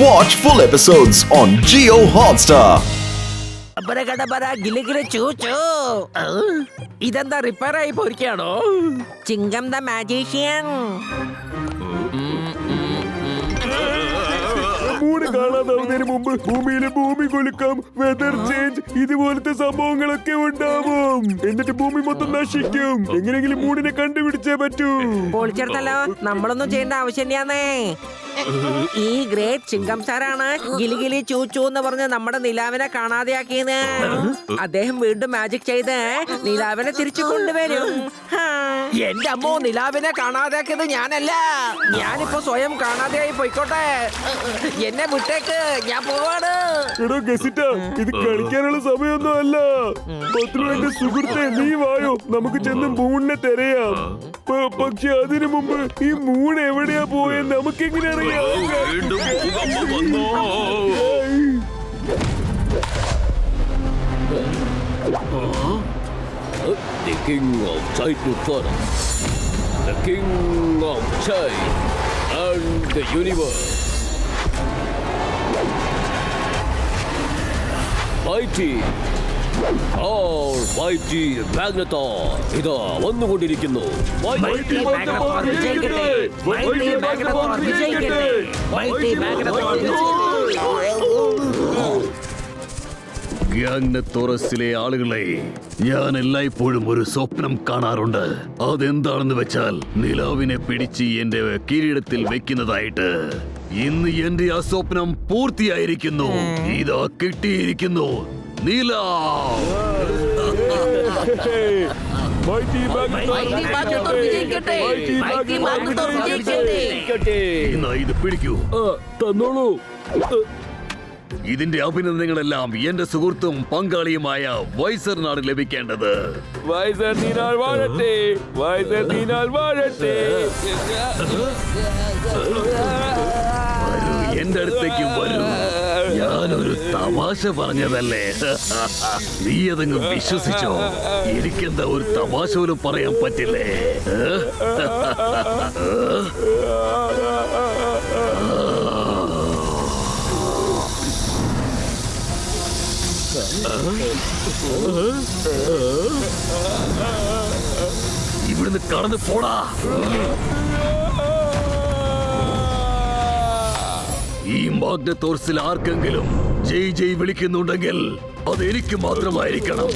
Watch full episodes on Jio Hotstar. ഇതെന്താ repair ആയി പോയിരിക്കാണോ? ചിങ്കം the magician. മൂന്ന് കാണാതാവുന്നതിന് മുമ്പ് ഭൂമിയിലെ ഭൂമി കുലുക്കം, വെതർ ചേഞ്ച്, ഇതുപോലത്തെ സംഭവങ്ങളൊക്കെ ഉണ്ടാവും. എന്നിട്ട് ഭൂമി മൊത്തം നശിക്കും. എങ്ങനെയെങ്കിലും മൂടിനെ കണ്ടുപിടിച്ചേ പറ്റൂ. പൊളിച്ചെടുത്തല്ലോ, നമ്മളൊന്നും ചെയ്യേണ്ട ആവശ്യമില്ലാന്നേ. ഈ ഗ്രേറ്റ് ചിങ്കം സാറാണ് ഗിലി ഗിലി ചൂച്ചു എന്ന് പറഞ്ഞ് നമ്മുടെ നിലാവിനെ കാണാതെയാക്കിയത്. അദ്ദേഹം വീണ്ടും മാജിക് ചെയ്ത് നിലാവിനെ തിരിച്ചു കൊണ്ടുവരും. എന്റെ അമ്മോ, നിലാവിനെ കാണാതെയാക്കിയത് ഞാനല്ല. ഞാനിപ്പോ സ്വയം കാണാതെയായി പോയിക്കോട്ടെ. എന്നെ വിട്ടേക്ക്, ഞാൻ പോവാണ്. എടോ ഗസിറ്റ, ഇത് കളിക്കാനുള്ള സമയമൊന്നും അല്ല. പത്രു, എന്റെ സുഹൃത്തെ, നീ വായോ, നമുക്ക് ചെന്ന് മൂണിനെ തിരയാം. പക്ഷെ അതിനു മുമ്പ് ഈ മൂൺ എവിടെയാ പോയെന്ന് നമുക്കെങ്ങനെ അറിയാം? The king of Chaitanya, the king of Chai and the universe. Mighty, all mighty Magnetar, ഇതാ വന്നുകൊണ്ടിരിക്കുന്നു. Mighty Magnetar വിജയിക്കട്ടെ. Mighty Magnetar വിജയിക്കട്ടെ. Mighty Magnetar വിജയിക്കട്ടെ. ഗ്യാങ്നത്തോറസിലെ ആളുകളെ, ഞാൻ എല്ലായ്പ്പോഴും ഒരു സ്വപ്നം കാണാറുണ്ട്. അതെന്താണെന്ന് വെച്ചാൽ നിലാവിനെ പിടിച്ച് എന്റെ കിരീടത്തിൽ വെക്കുന്നതായിട്ട്. ഇന്ന് എന്റെ ആ സ്വപ്നം പൂർത്തിയായിരിക്കുന്നു. ഇതാ കിട്ടിയിരിക്കുന്നു നിലാവ്. എന്നാ ഇത് പിടിക്കൂ. തന്നോളൂ. ഇതിന്റെ അഭിനന്ദനങ്ങളെല്ലാം എന്റെ സുഹൃത്തും പങ്കാളിയുമായ വൈസറിനാണ് ലഭിക്കേണ്ടത്. വരൂ, എന്റെ അടുത്തേക്ക് വരൂ. ഞാനൊരു തമാശ പറഞ്ഞതല്ലേ, നീ അതങ്ങ് വിശ്വസിച്ചോ? എനിക്കെന്താ ഒരു തമാശ പോലും പറയാൻ പറ്റില്ലേ? ഇവിടുന്ന് കടന്നു പോടാ. ഈ മാഗ്നത്തോർസിൽ ആർക്കെങ്കിലും ജയ് ജയ് വിളിക്കുന്നുണ്ടെങ്കിൽ അത് എനിക്ക് മാത്രമായിരിക്കണം.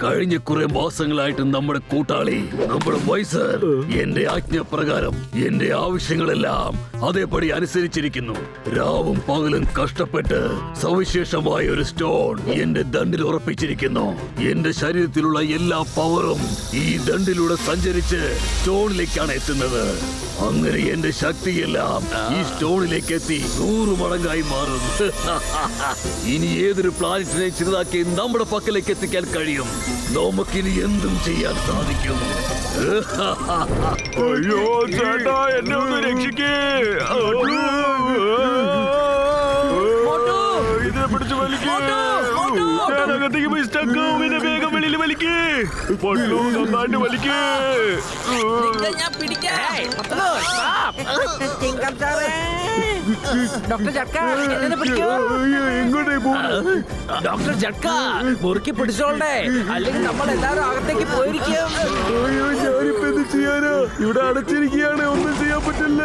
കഴിഞ്ഞ കുറെ മാസങ്ങളായിട്ട് നമ്മുടെ കൂട്ടാളി, നമ്മുടെ വൈസർ, എന്റെ ആജ്ഞപ്രകാരം എന്റെ ആവശ്യങ്ങളെല്ലാം അതേപടി അനുസരിച്ചിരിക്കുന്നു. രാവും പകലും കഷ്ടപ്പെട്ട് സവിശേഷമായ ഒരു സ്റ്റോൺ എന്റെ ദണ്ടിൽ ഉറപ്പിച്ചിരിക്കുന്നു. എന്റെ ശരീരത്തിലുള്ള എല്ലാ പവറും ഈ ദണ്ടിലൂടെ സഞ്ചരിച്ച് സ്റ്റോണിലേക്കാണ് എത്തുന്നത്. അങ്ങനെ എന്റെ ശക്തിയെല്ലാം ഈ സ്റ്റോണിലേക്ക് എത്തി 100 മടങ്ങായി മാറും. ഇനി ഏതൊരു പ്ലാനറ്റിനെ ചെറുതാക്കി നമ്മുടെ പക്കലേക്ക് എത്തിക്കാൻ കഴിയും. നമുക്കിനി എന്തും ചെയ്യാൻ സാധിക്കും. അയ്യോ ചേട്ടാ, എന്നെ ഒന്ന് രക്ഷിക്കേ. ഇതിനെ പിടിച്ച് വലിക്കേ. ഞാനകത്തേക്ക് പോയി സ്റ്റക്കാവും. എന്നെ വേഗം വെളിയിൽ വലിക്കേ. പട്ടു, നന്നായിട്ട് വലിക്കേ. ചിങ്കം സാറേ, ഡോക്ടർ ജട്ക, എന്നെ പിടിക്കൂ. എങ്ങോട്ടേ പോകും? ഡോക്ടർ ജട്ക, മുറുക്കി പിടിച്ചോളേ, അല്ലെങ്കിൽ നമ്മൾ എല്ലാവരും അകത്തേക്ക് പോയിരിക്കും. അയ്യോ, ഞാനിപ്പോ എന്ത് ചെയ്യാനാ? ഇവിടെ അടച്ചിരിക്കുകയാണ്, ഒന്നും ചെയ്യാൻ പറ്റില്ല.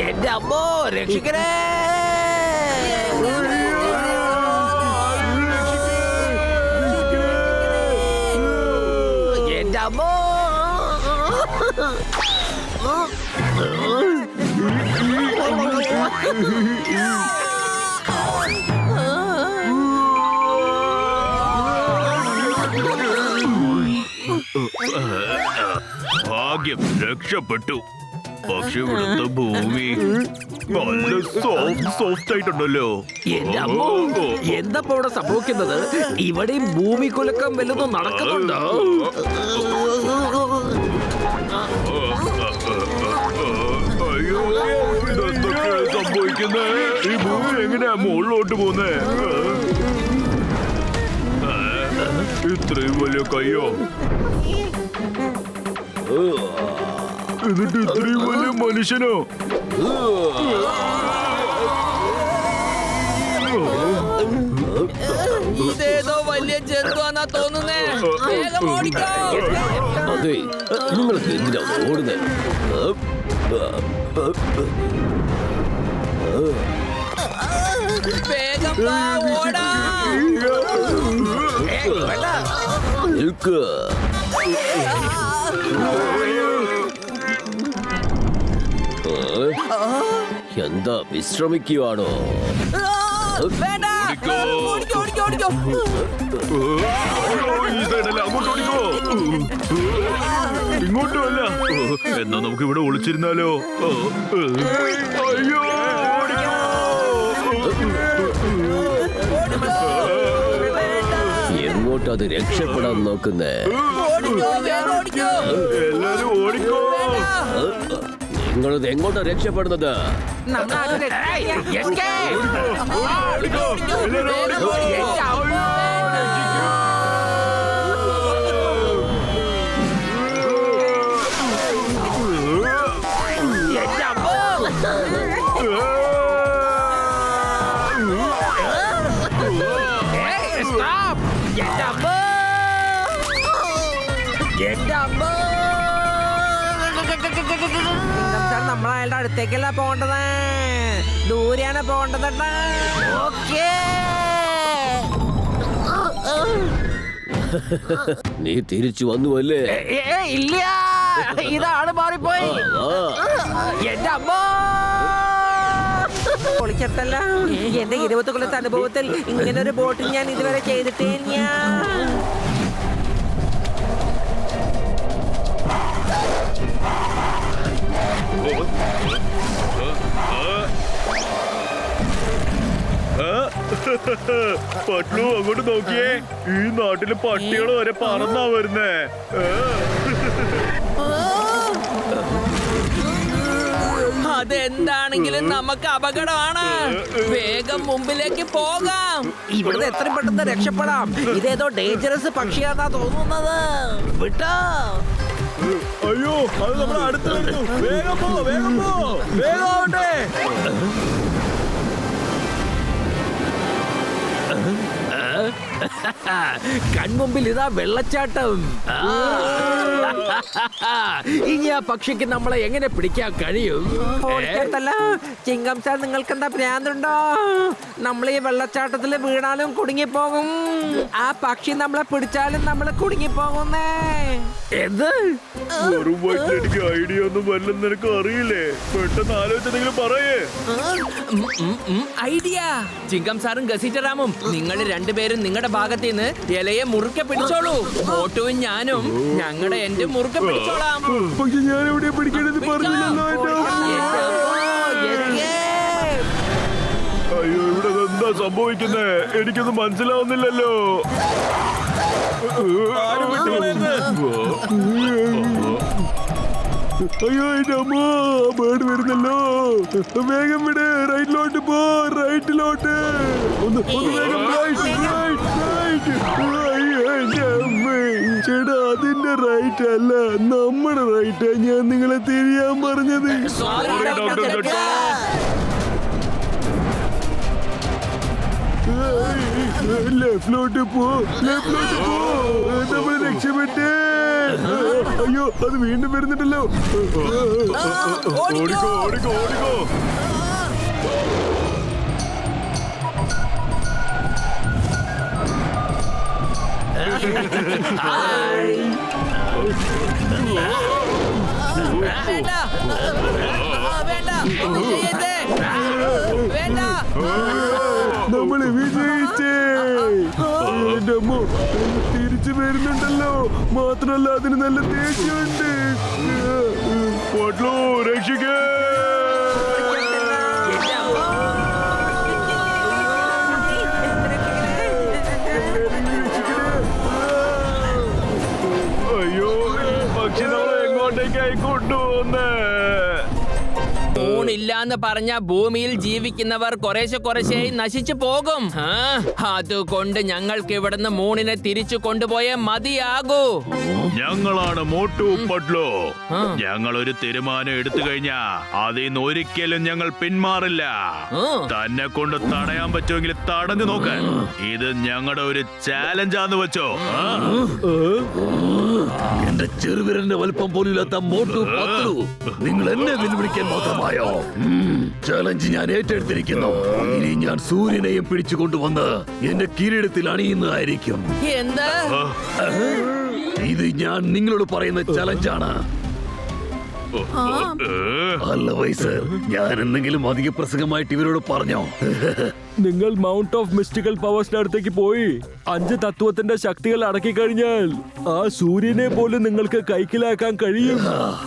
എന്റെ അമ്മോ, രക്ഷിക്കണേ. എന്റെ അമ്മോ. ഭാഗ്യം, രക്ഷപ്പെട്ടു. പക്ഷെ ഇവിടുത്തെ ഭൂമി നല്ല സോഫ്റ്റ് ആയിട്ടുണ്ടല്ലോ. എന്റെ അമ്മോ, എന്താ ഇവിടെ സംഭവിക്കുന്നത്? ഇവിടെയും ഭൂമി കുലുക്കം വല്ലതും നടക്കുന്നുണ്ടോ? സംഭവിക്കുന്നേ? ഈ ഭൂമി എങ്ങനെയാ മുകളിലോട്ട് പോന്നേ? ഇത്രയും വലിയ കയ്യോ? എന്നിട്ട് ഇത്രയും വലിയ മനുഷ്യനോ? ഇതേതോ വലിയ ജന്തുവാന്നാ തോന്നുന്നേ. വേഗം ഓടിക്കോ. അതെ, നിങ്ങൾക്ക് എന്തിനാ ഓടുന്നത്? വേഗം വാ, ഓടാം. നിൽക്ക്. എന്താ വിശ്രമിക്കുകയാണോ? വേണ്ട. ഓടിക്കോ, ഓടിക്കോ, ഓടിക്കോ. ഈ സൈഡല്ല, അങ്ങോട്ട് ഓടിക്കോ. ഇങ്ങോട്ടും അല്ല. എന്നാ നമുക്ക് ഇവിടെ ഒളിച്ചിരുന്നാലോ? അയ്യോ, എങ്ങോട്ടത് രക്ഷപ്പെടാൻ നോക്കുന്നേ? ഓടിക്കോ, വേഗം ഓടിക്കോ. എല്ലാരും ഓടിക്കോ. നിങ്ങളിത് എങ്ങോട്ടാ രക്ഷപ്പെടുന്നത്? ഓടിക്കോ, എല്ലാരും ഓടിക്കോ. നമ്മൾ അയാളുടെ അടുത്തേക്കല്ല പോകേണ്ടത്, ദൂരെയാണ് പോകേണ്ടത്. നീ തിരിച്ചു വന്നുവല്ലേ? ഇല്ല, ഇതാണ് മാറിപ്പോയി. എന്റെ അമ്മ പൊളിച്ചെടുത്തല്ല. എന്റെ 20 കൊല്ലത്തെ അനുഭവത്തിൽ ഇങ്ങനെ ഒരു ബോട്ടിൽ ഞാൻ ഇതുവരെ ചെയ്തിട്ടേ ഞാൻ. പട്ലു, അങ്ങോട്ട് നോക്കിയേ. ഈ നാട്ടില് പട്ടികൾ വരെ പറന്നാ വരുന്നേ. അതെന്താണെങ്കിലും നമുക്ക് അപകടമാണ്. വേഗം മുമ്പിലേക്ക് പോകാം. ഇവിടുന്ന് എത്രയും പെട്ടെന്ന് രക്ഷപ്പെടാം. ഇതേതോ ഡേഞ്ചറസ് പക്ഷിയാന്നാ തോന്നുന്നത്. വിട്ടോ. അയ്യോ, അത് നമ്മുടെ അടുത്ത് വരുന്നു. വേഗം പോ, വേഗം പോ, വേഗം ആവട്ടെ. കൺമുമ്പിൽ ഇതാ വെള്ളച്ചാട്ടം. ഇനി ആ പക്ഷിക്ക് നമ്മളെ എങ്ങനെ പിടിക്കാൻ കഴിയും? ചിങ്കം സാർ, നിങ്ങൾക്ക് എന്താ ഭ്രാന്തുണ്ടോ? നമ്മൾ ഈ വെള്ളച്ചാട്ടത്തിൽ വീണാലും കുടുങ്ങിപ്പോകും. ആ പക്ഷി നമ്മളെ പിടിച്ചാലും നമ്മൾ കുടുങ്ങിപ്പോകുന്നേ. എന്ത് എനിക്ക് ഐഡിയ ഒന്നും വല്ലെന്ന് നിനക്ക് അറിയില്ലേ? പെട്ടെന്ന് ആലോചിച്ചെങ്കിലും പറയേ. ഐഡിയ. ചിങ്കം സാറും ഗസീറ്ററാമും നിങ്ങൾ രണ്ടുപേരും നിങ്ങളുടെ ഭാഗത്ത് നിന്ന് ഇലയെ മുറുക്കെ പിടിച്ചോളൂ. മോട്ടുവും ഞാനും ഞങ്ങളുടെ എന്റെ മുറുക്കെ പിടിച്ചോളാം. പക്ഷെ ഞാൻ എവിടെയാ പിടിക്കേണ്ടത് പറഞ്ഞില്ലല്ലോ. അയ്യോ, ഇവിടെ എന്താ സംഭവിക്കുന്നേ? എനിക്കൊന്നും മനസ്സിലാവുന്നില്ലല്ലോ. അയ്യോ, എന്റെ അമ്മ, ബേർഡ് വരുന്നല്ലോ. വേഗം വിട്. റൈറ്റിലോട്ട് പോ, റൈറ്റിലോട്ട്. ഒന്ന് വേഗം റൈറ്റ്, റൈറ്റ്, റൈറ്റ്. അയ്യോ, എന്റെ അമ്മ. ചേട്ടാ, അതിന്റെ റൈറ്റ് അല്ല, നമ്മുടെ റൈറ്റാ ഞാൻ നിങ്ങളെ തിരിയാൻ പറഞ്ഞത്. ലെഫ്റ്റിലോട്ട് പോ, ലെഫ്റ്റിലോട്ട് പോ. നമ്മൾ രക്ഷപ്പെട്ടേ. അയ്യോ, അത് വീണ്ടും വരുന്നുണ്ടല്ലോ. ഓടിക്കോ, ഓടിക്കോ, ഓടിക്കോ. വേണ്ട, വേണ്ട, ഒന്നും ചെയ്യരുതേ. വേണ്ട. നമ്മള് വിജയിച്ചേ. എന്റെ അമ്മ തിരിച്ചു വരുന്നുണ്ടല്ലോ. മാത്രല്ല അതിന് നല്ല ദേഷ്യമുണ്ട്. പട്ലു, രക്ഷിക്കേ. അയ്യോ, പക്ഷി നമ്മളെ എങ്ങോട്ടേക്കായി കൊണ്ടുപോകുന്നേ? മൂണില്ലാന്ന് പറഞ്ഞ ഭൂമിയിൽ ജീവിക്കുന്നവർ കുറേശ്ശെ നശിച്ചു പോകും. അതുകൊണ്ട് ഞങ്ങൾക്ക് ഇവിടുന്ന് മൂണിനെ തിരിച്ചു കൊണ്ടുപോയേ മതിയാകൂ. ഞങ്ങളാണ് മോട്ടു പട്ലു. ഞങ്ങൾ ഒരു തീരുമാനം എടുത്തു കഴിഞ്ഞാ അതിൽ നിന്ന് ഒരിക്കലും ഞങ്ങൾ പിന്മാറില്ല. തന്നെ കൊണ്ട് തടയാൻ പറ്റുമെങ്കിൽ തടഞ്ഞു നോക്ക്. ഇത് ഞങ്ങളുടെ ഒരു ചാലഞ്ചാന്ന് വെച്ചോ. എന്റെ ചെറുവിരലിന്റെ വലിപ്പം പോലില്ലാത്ത മോട്ടു പത്ലു, നിങ്ങൾ എന്നെ വെല്ലുവിളിക്കാൻ മാത്രമായോ? ചലഞ്ച് ഞാൻ ഏറ്റെടുത്തിരിക്കുന്നു. ഇനി ഞാൻ സൂര്യനെയും പിടിച്ചു കൊണ്ടുവന്ന് എന്റെ കിരീടത്തിൽ അണിയുന്നതായിരിക്കും. എന്താ ഇത് ഞാൻ നിങ്ങളോട് പറയുന്ന ചലഞ്ചാണ്. അല്ല വൈസർ, ഞാൻ എന്തെങ്കിലും അധിക പ്രസംഗമായിട്ട് ഇവരോട് പറഞ്ഞോ? നിങ്ങൾ മൗണ്ട് ഓഫ് മിസ്റ്റിക്കൽ പവേഴ്സിന്റെ അടുത്തേക്ക് പോയി 5 തത്വത്തിന്റെ ശക്തികൾ അടക്കി കഴിഞ്ഞാൽ ആ സൂര്യനെ പോലും നിങ്ങൾക്ക് കൈക്കലാക്കാൻ കഴിയും.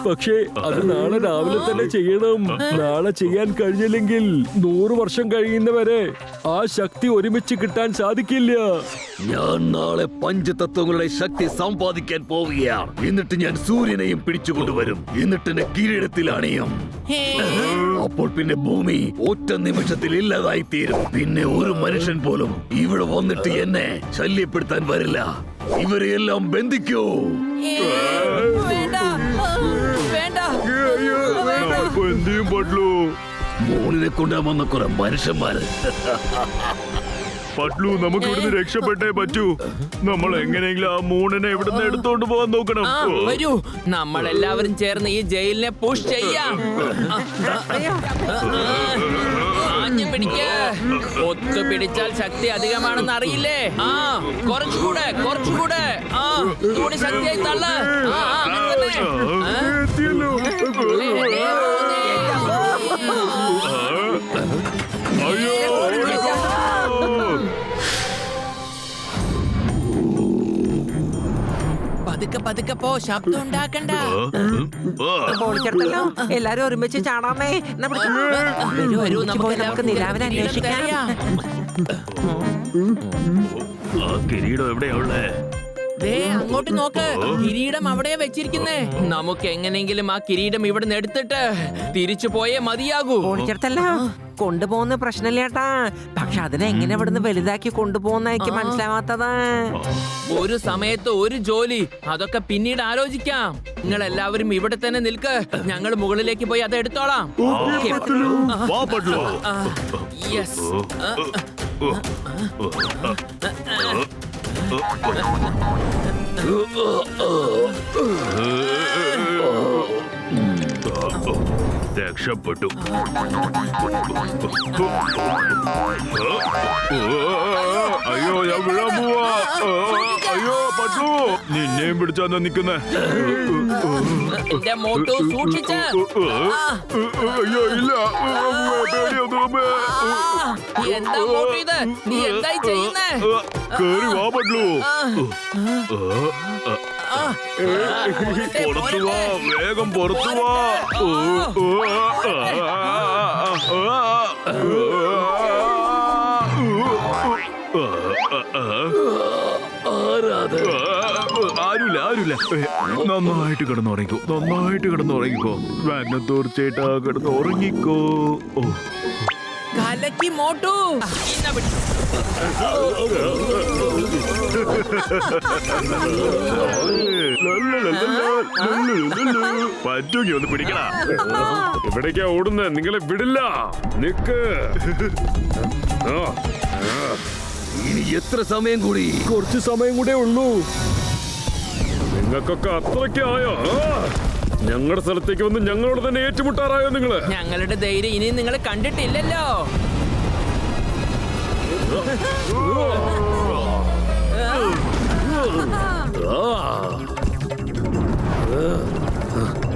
പക്ഷേ അത് നാളെ രാവിലെ തന്നെ ചെയ്യണം. നാളെ ചെയ്യാൻ കഴിഞ്ഞില്ലെങ്കിൽ 100 വർഷം കഴിയുന്നവരെ ആ ശക്തി ഒരുമിച്ച് കിട്ടാൻ സാധിക്കില്ല. ഞാൻ നാളെ പഞ്ചതത്വങ്ങളുടെ ശക്തി സമ്പാദിക്കാൻ പോവുകയാണ്. എന്നിട്ട് ഞാൻ സൂര്യനെയും പിടിച്ചുകൊണ്ടുവരും. എന്നിട്ട് എന്റെ കിരീടത്തിൽ അണിയും. അപ്പോൾ പിന്നെ ഭൂമി ഒറ്റ നിമിഷത്തിൽ ഇല്ലാതായി തീരും. പിന്നെ ഒരു മനുഷ്യൻ പോലും ഇവിടെ വന്നിട്ട് എന്നെ ശല്യപ്പെടുത്താൻ വരില്ല. ഇവരെയെല്ലാം ബന്ധിക്കൂ. വേണ്ട വേണ്ട എന്തും പട്ലു. മൂണിനെ കൊണ്ടുവന്ന കുറെ മനുഷ്യന്മാര്. പട്ലു, നമുക്ക് ഇവിടുന്ന് രക്ഷപ്പെട്ടേ പറ്റൂ. നമ്മൾ എങ്ങനെയെങ്കിലും ആ മൂണിനെ ഇവിടുന്ന് എടുത്തോണ്ട് പോകാൻ നോക്കണം. വരൂ, നമ്മളെല്ലാവരും ചേർന്ന് ഈ ജയിലിനെ പുഷ് ചെയ്യാം. ഒത്തു പിടിച്ചാൽ ശക്തി അധികമാണെന്ന് അറിയില്ലേ? കുറച്ചുകൂടെ കൂടി ശക്തിയായി തള്ള. അയ്യോ, പതുക്കെ പോ, ശബ്ദം ഉണ്ടാക്കണ്ട. പൊളിച്ചെടുത്തല്ലോ. എല്ലാരും ഒരുമിച്ച് ചാടാമേ. വരൂ, നമുക്ക് നിലാവിനെ അന്വേഷിക്കാം. ആ കിരീടം എവിടെയാ ഉള്ളേ? ദേ അങ്ങോട്ട് നോക്ക്, കിരീടം അവിടെ വെച്ചിരിക്കുന്നേ. നമുക്ക് എങ്ങനെങ്കിലും ആ കിരീടം ഇവിടുന്ന് എടുത്തിട്ട് തിരിച്ചു പോയേ മതിയാകൂ. പൊളിച്ചെടുത്തല്ലോ. കൊണ്ടുപോകുന്ന പ്രശ്നമില്ലേട്ടാ. പക്ഷെ അതിനെ എങ്ങനെ ഇവിടുന്ന് വലുതാക്കി കൊണ്ടുപോകുന്ന എനിക്ക് മനസ്സിലാവാത്തത്. ഒരു സമയത്ത് ഒരു ജോലി, അതൊക്കെ പിന്നീട് ആലോചിക്കാം. നിങ്ങൾ എല്ലാവരും ഇവിടെ തന്നെ നിൽക്ക്. ഞങ്ങൾ മുകളിലേക്ക് പോയി അത് എടുത്തോളാം. വാ പട്ലു. യെസ്. രക്ഷപ്പെട്ടു. അയ്യോ, ഞാൻ വീഴാൻ പോവാ. അയ്യോ പട്ലു, നിന്നെയും പിടിച്ചാ നിക്കുന്നേ. എന്റെ മോട്ടോ സൂക്ഷിച്ച്. അയ്യോ ഇല്ല, പേടിയൊന്നും. എന്താ മോട്ടോ ഇത്? നീ എന്തായി ചെയ്യുന്നേ? കേറി വാ പട്ലു. പുറത്തു വാ, വേഗം പുറത്തു വാ. ആരുമില്ല. നന്നായിട്ട് കിടന്നുറങ്ങിക്കോ. തീർച്ചയായിട്ടും കിടന്നുറങ്ങിക്കോ. കലക്കി മോട്ടു. പറ്റുമെങ്കി ഒന്ന് പിടിക്കടാ. എവിടേക്കാ ഓടുന്നേ? നിങ്ങളെ വിടില്ല. നിക്ക്. ഇനി എത്ര സമയം കൂടി? കുറച്ച് സമയം കൂടെ ഉള്ളൂ. നിങ്ങൾക്കൊക്കെ അത്രയ്ക്കായോ? ഞങ്ങളുടെ സ്ഥലത്തേക്ക് വന്ന് ഞങ്ങളോട് തന്നെ ഏറ്റുമുട്ടാറായോ നിങ്ങള്? ഞങ്ങളുടെ ധൈര്യം ഇനി നിങ്ങൾ കണ്ടിട്ടില്ലല്ലോ.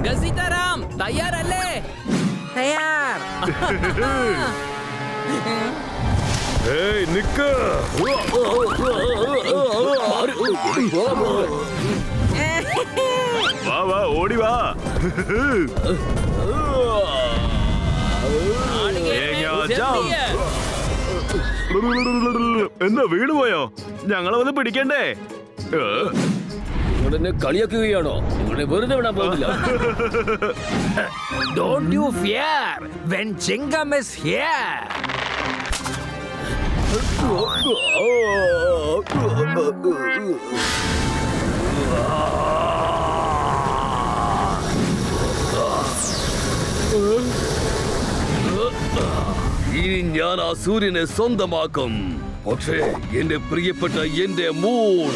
ഗസിറ്റാറാം, തയ്യാറല്ലേ? തയ്യാർ. ഏയ് നിക്ക്. വാ, ഓടി വാ. എന്താ വീണ് പോയോ? ഞങ്ങളെ വന്ന് പിടിക്കണ്ടേ? നിങ്ങൾ എന്നെ കളിയാക്കുകയാണോ? നിങ്ങളെ വെറുതെ വിടാൻ പോകുന്നില്ല. Don't you fear when Chingam is here. ഇനി ഞാൻ ആ സൂര്യനെ സ്വന്തമാക്കും. പക്ഷേ എന്റെ പ്രിയപ്പെട്ട എന്റെ മൂൺ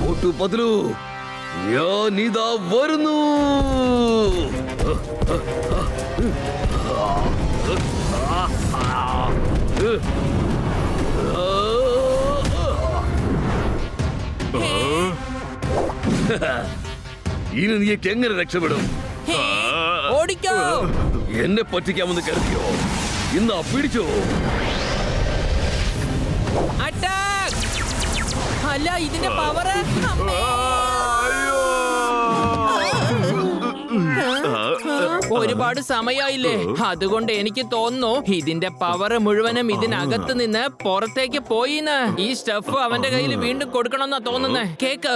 മോട്ടു പത്ലു, ഞാൻ ഇതാ വരുന്നു. ഇനി നീക്ക് എങ്ങനെ രക്ഷപ്പെടും? ഓടിക്കോ. എന്നെ പറ്റിക്കാമെന്ന് കരുതിയോ? ഇന്നാ പിടിച്ചോ. അറ്റാക്ക്. അല്ല, ഇതിന്റെ പവർ ഒരുപാട് സമയമായില്ലേ? അതുകൊണ്ട് എനിക്ക് തോന്നുന്നു ഇതിന്റെ പവർ മുഴുവനും ഇതിനകത്ത് നിന്ന് പുറത്തേക്ക് പോയിന്ന്. ഈ സ്റ്റഫ് അവന്റെ കയ്യിൽ വീണ്ടും കൊടുക്കണമെന്നാ തോന്നുന്നേ. കേക്ക്.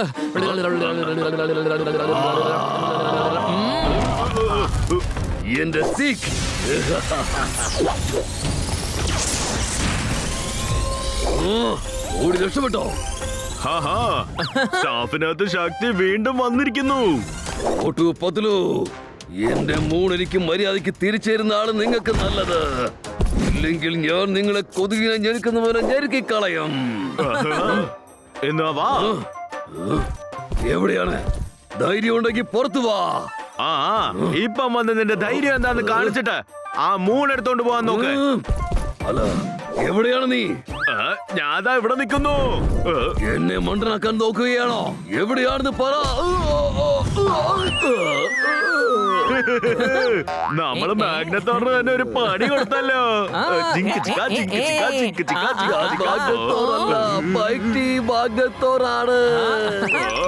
എന്റെ സ്റ്റിക്ക്. ഓടി രക്ഷപ്പെട്ടോ? ഹാഹാ, സ്റ്റാഫിനകത്ത് ശക്തി വീണ്ടും വന്നിരിക്കുന്നു. മോട്ടു പത്ലു, എന്റെ മൂൺ എനിക്ക് മര്യാദയ്ക്ക് തിരിച്ചേരുന്ന ആള് നിങ്ങൾക്ക് നല്ലത്. ഇല്ലെങ്കിൽ ഞാൻ നിങ്ങളെ കൊതുകിനെ ഞെരുക്കുന്ന പോലെ ഞെരുക്കിക്കളയും. എന്നാ വാ. എവിടെയാണ്? ധൈര്യം ഉണ്ടെങ്കിൽ പുറത്തു വാ. ആ, ഇപ്പം വന്ന് നിന്റെ ധൈര്യം എന്താന്ന് കാണിച്ചിട്ട് ആ മൂൺ എടുത്തോണ്ട് പോവാൻ നോക്ക്. അല്ല, എവിടെയാണ് നീ? ഞാതാ ഇവിടെ നിൽക്കുന്നു. എന്നെ മണ്ടനാക്കാൻ നോക്കുകയാണോ? എവിടെയാണെന്ന് പറ. നമ്മള് മാഗ്നത്തോറിന് തന്നെ ഒരു പണി കൊടുത്തല്ലോ.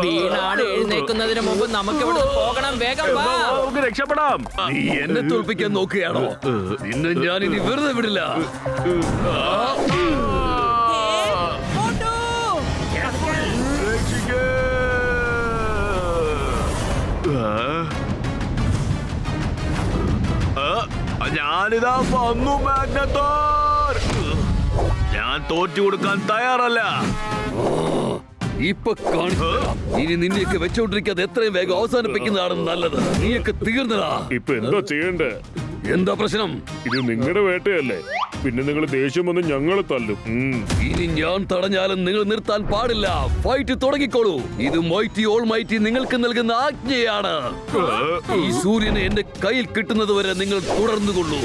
വീണാട് എഴുന്നേക്കുന്നതിന് മുമ്പ് നമുക്ക് ഇവിടെ പോകണം. വേഗം വാ. നമുക്ക് രക്ഷപ്പെടാം. നീ എന്നെ തോൽപ്പിക്കാൻ നോക്കുകയാണോ? നിന്നെ ഞാൻ ഇനി വെറുതെ വിടില്ല. ഞാനിതാ വന്നു മാഗ്നത്തോർ. ഞാൻ തോറ്റു കൊടുക്കാൻ തയ്യാറല്ല. ഇപ്പൊ കാണിച്ചു. ഇനി നിന്നെയൊക്കെ വെച്ചോണ്ടിരിക്കാതെ എത്രയും വേഗം അവസാനിപ്പിക്കുന്നതാണ് നല്ലത്. നീയൊക്കെ തീർന്നടാ. ഇപ്പൊ എന്താ ചെയ്യണ്ടേ? എന്താ പ്രശ്നം? ഇത് നിങ്ങളുടെ വേട്ടയല്ലേ? പിന്നെ നിങ്ങൾ ദേഷ്യം വന്ന് ഞങ്ങളെ തല്ലും. ഇനി ഞാൻ തടഞ്ഞാലും നിങ്ങൾ നിർത്താൻ പാടില്ല. ഫൈറ്റ് തുടങ്ങിക്കോളൂ. ഇത് മൈറ്റി ഓൾ മൈറ്റി നിങ്ങൾക്ക് നൽകുന്ന ആജ്ഞയാണ്. ഈ സൂര്യനെ എന്റെ കയ്യിൽ കിട്ടുന്നത് വരെ നിങ്ങൾ തുടർന്നുകൊള്ളൂ.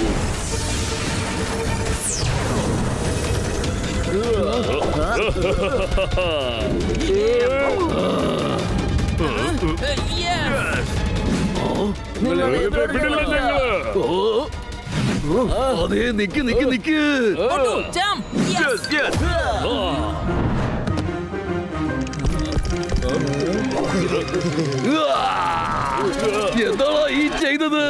വിടില്ല ഞങ്ങള്. അതെ, നിക്ക് നിക്ക് നിക്ക്. Jump. Yes, yes. എന്താണോ ഈ ചെയ്തത്?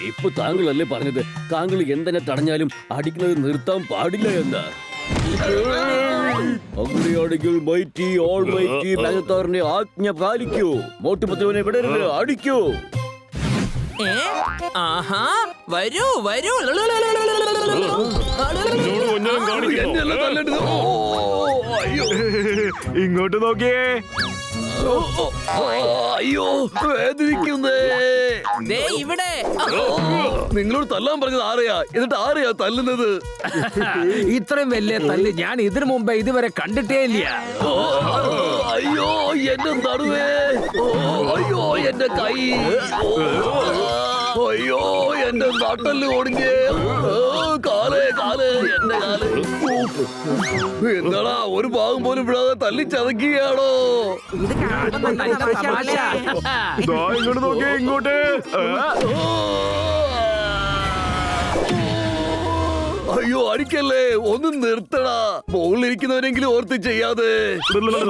ഇപ്പൊ താങ്കളല്ലേ പറഞ്ഞത് താങ്കൾ എന്തെന്നെ തടഞ്ഞാലും അടിക്കുന്നത് നിർത്താൻ പാടില്ല എന്ന്? അങ്ങനെയാണെങ്കിൽ മൈറ്റി ഓൾ മൈറ്റി മാഗ്നത്തോറിന്റെ ആജ്ഞ പാലിക്കൂ. മോട്ടു പത്ലുവിനെ വിടരുത്, അടിക്കൂ. ആഹാ, വരൂ വരൂ. എന്നെയല്ല തല്ലേണ്ടത്. അയ്യോ, ഇങ്ങോട്ട് നോക്കിയേ. അയ്യോ, വേദനിക്കുന്നേ. ദേ ഇവിടെ. നിങ്ങളോട് തല്ലാൻ പറഞ്ഞത് ആരെയാ? എന്നിട്ട് ആരെയാ തല്ലുന്നത്? ഇത്രയും വലിയ തല്ല് ഞാൻ ഇതിനു മുമ്പേ ഇതുവരെ കണ്ടിട്ടേ ഇല്ല. അയ്യോ, എന്റെ നടുവേ. അയ്യോ, എന്റെ കൈ. അയ്യോ, എന്റെ നട്ടല് ഒടിഞ്ഞേ. കാലേ കാലേ, എന്റെ കാല്. എന്താടാ, ഒരു ഭാഗം പോലും വിടാതെ തല്ലി ചതക്കുകയാണോ? ഇത് കാണുമ്പോൾ നല്ല തമാശ. ദാ ഇങ്ങോട്ട് നോക്കിയേ, ഇങ്ങോട്ട്. അയ്യോ അടിക്കല്ലേ, ഒന്ന് നിർത്തടാ. മുകളിലിരിക്കുന്നവരെങ്കിലും ഓർത്ത് ചെയ്യാതെ. കൂടുതൽ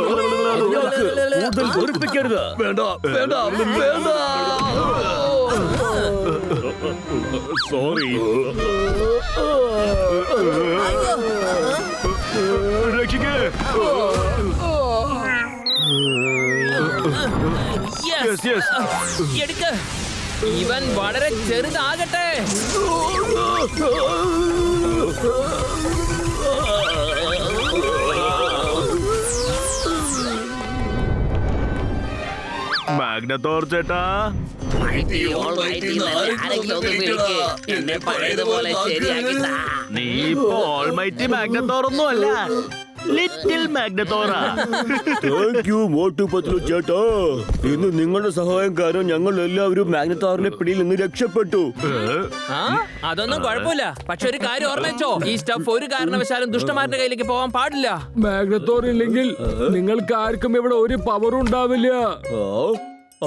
വെറുപ്പിക്കരുത്. വേണ്ട വേണ്ട വേണ്ട. സോറി. രക്ഷിക്കേ. Yes. എടുക്ക്. ഇവൻ വളരെ ചെറുതാകട്ടെ. മാഗ്നത്തോർ ചേട്ടാ, നീ ഇപ്പോ ഓൾമൈറ്റി മാഗ്നത്തോർ ഒന്നും അല്ല, ലിറ്റിൽ മാഗ്നത്തോറാ. താങ്ക് യു മോട്ടു പത്ലു ചേട്ടാ. ഇന്ന് നിങ്ങളുടെ സഹായം കാരണം ഞങ്ങൾ എല്ലാവരും മാഗ്നത്തോറിന്റെ പിടിയിൽ നിന്ന് രക്ഷപ്പെട്ടു. അതൊന്നും കുഴപ്പമില്ല. പക്ഷെ ഒരു കാര്യം ഓർമ്മിച്ചോ, ഈ സ്റ്റഫ് ഒരു കാരണവശാലും ദുഷ്ടന്മാരുടെ കയ്യിലേക്ക് പോവാൻ പാടില്ല. മാഗ്നത്തോർ ഇല്ലെങ്കിൽ നിങ്ങൾക്ക് ആർക്കും ഇവിടെ ഒരു പവറും ഉണ്ടാവില്ല.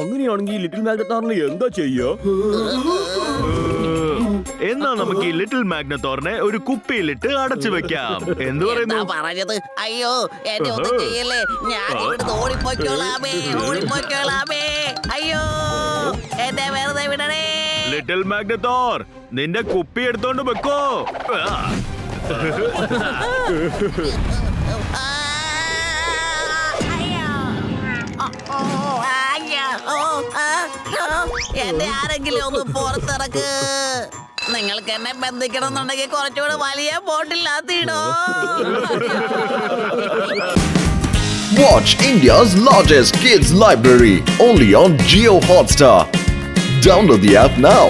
അങ്ങനെയാണെങ്കിൽ ലിറ്റിൽ മാഗ്നത്തോറിന് എന്താ ചെയ്യാ? എന്നാ നമുക്ക് ഈ ലിറ്റിൽ മാഗ്നത്തോറിനെ ഒരു കുപ്പിയിലിട്ട് അടച്ചു വെക്കാം. എന്ത് പറയുന്നു? പറഞ്ഞത് അയ്യോ എന്നെ ഒന്നും ചെയ്യല്ലേ, ഞാൻ ഇവിടുന്ന് ഓടിപ്പോയിക്കോളാമേ. അയ്യോ എന്നെ വെറുതെ വിടണേ. ലിറ്റിൽ മാഗ്നത്തോർ, നിന്റെ കുപ്പി എടുത്തോണ്ട് വെക്കോ. എന്നെ ആരെങ്കിലും ഒന്ന് പുറത്തിറക്ക്. നിങ്ങൾക്ക് എന്നെ ബന്ധിക്കണം എന്നുണ്ടെങ്കിൽ കുറച്ചുകൂടെ വലിയ ബോട്ടില്ലാത്തിടോ. Watch India's largest kids library only on Jio Hotstar. Download the app now.